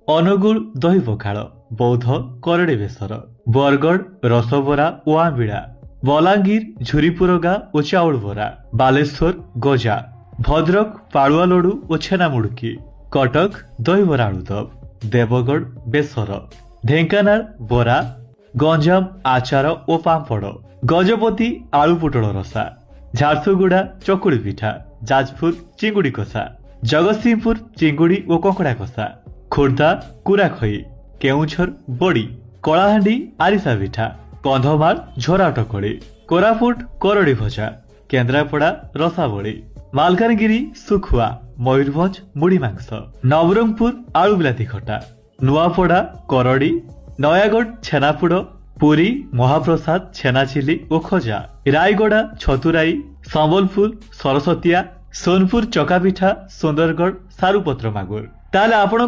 ଅନୁଗୁଳ ଦହି ପଖାଳ, ବୌଦ୍ଧ କରଡି ବେସର, ବରଗଡ଼ ରସବରା ଓ ଆମ୍ବିଳା, ବଲାଙ୍ଗୀର ଝୁରିପୁରଗା ଓ ଚାଉଳ ବରା, ବାଲେଶ୍ୱର ଗଜା, ଭଦ୍ରକ ପାଳୁଆ ଲଡୁ ଓ ଛେନା ମୁଡକି, କଟକ ଦହିବରା ଆଳୁଦମ, ଦେବଗଡ଼ ବେସର, ଢେଙ୍କାନାଳ ବରା, ଗଞ୍ଜାମ ଆଚାର ଓ ପାମ୍ପଡ଼, ଗଜପତି ଆଳୁ ପୋଟଳ ରସା, ଝାରସୁଗୁଡା ଚକୁଳି ପିଠା, ଯାଜପୁର ଚିଙ୍ଗୁଡି କଷା, ଜଗତସିଂହପୁର ଚିଙ୍ଗୁଡି ଓ କଙ୍କଡା କଷା, ଖୋର୍ଦ୍ଧା କୁରାଖଇ, କେଉଁଝର ବଡି, କଳାହାଣ୍ଡି ଆରିସା ପିଠା, କନ୍ଧମାଳ ଝରା ଟକଳି, କୋରାପୁଟ କରଡି ଭଜା, କେନ୍ଦ୍ରାପଡା ରସାବଳି, ମାଲକାନଗିରି ଶୁଖୁଆ, ମୟୂରଭଞ୍ଜ ମୁଢି ମାଂସ, ନବରଙ୍ଗପୁର ଆଳୁ ବିଲାତି ଖଟା, ନୂଆପଡା କରଡି, ନୟାଗଡ଼ ଛେନାପୋଡ, ପୁରୀ ମହାପ୍ରସାଦ ଛେନାଚିଲି ଓ ଖଜା, ରାୟଗଡା ଛତୁରାଇ, ସମ୍ବଲପୁର ସରସତିଆ, ସୋନପୁର ଚକାପିଠା, ସୁନ୍ଦରଗଡ଼ ସାରୁପତ୍ର ମାଗୁର। ତାହେଲେ ଆପଣ